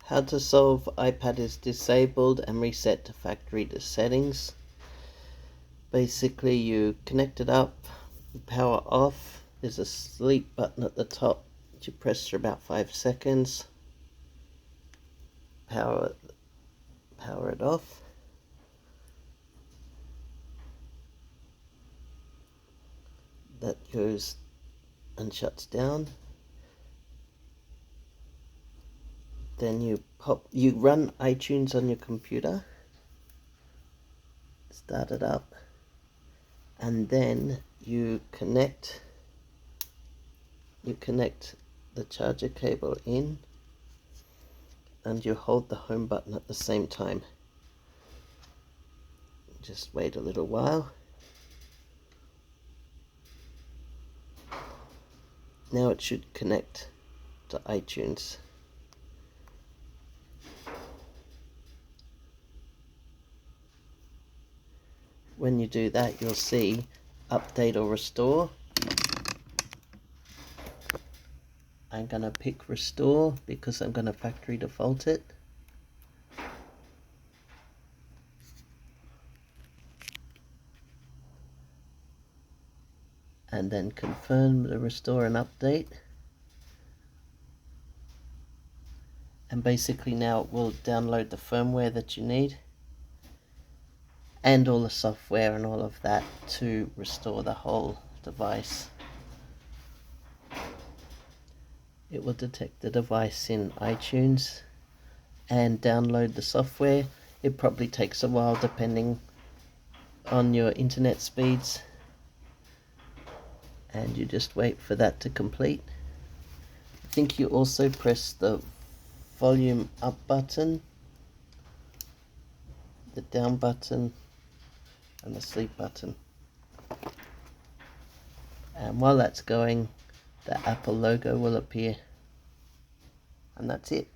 How to solve iPad is disabled and reset to factory settings. Basically, you connect it up, power off. There's a sleep button at the top that you press for about 5 seconds. Power it off. That goes and shuts down. Then you run iTunes on your computer, start it up, and then you connect the charger cable in, and you hold the home button at the same time. Just wait a little while. Now it should connect to iTunes. When you do that, you'll see update or restore. I'm going to pick restore because I'm going to factory default it. And then confirm the restore and update. And basically now it will download the firmware that you need and all the software and all of that to restore the whole device. It will detect the device in iTunes and download the software. It probably takes a while depending on your internet speeds, and you just wait for that to complete. I think you also press the volume up button, the down button, and the sleep button. And while that's going, the Apple logo will appear, and that's it.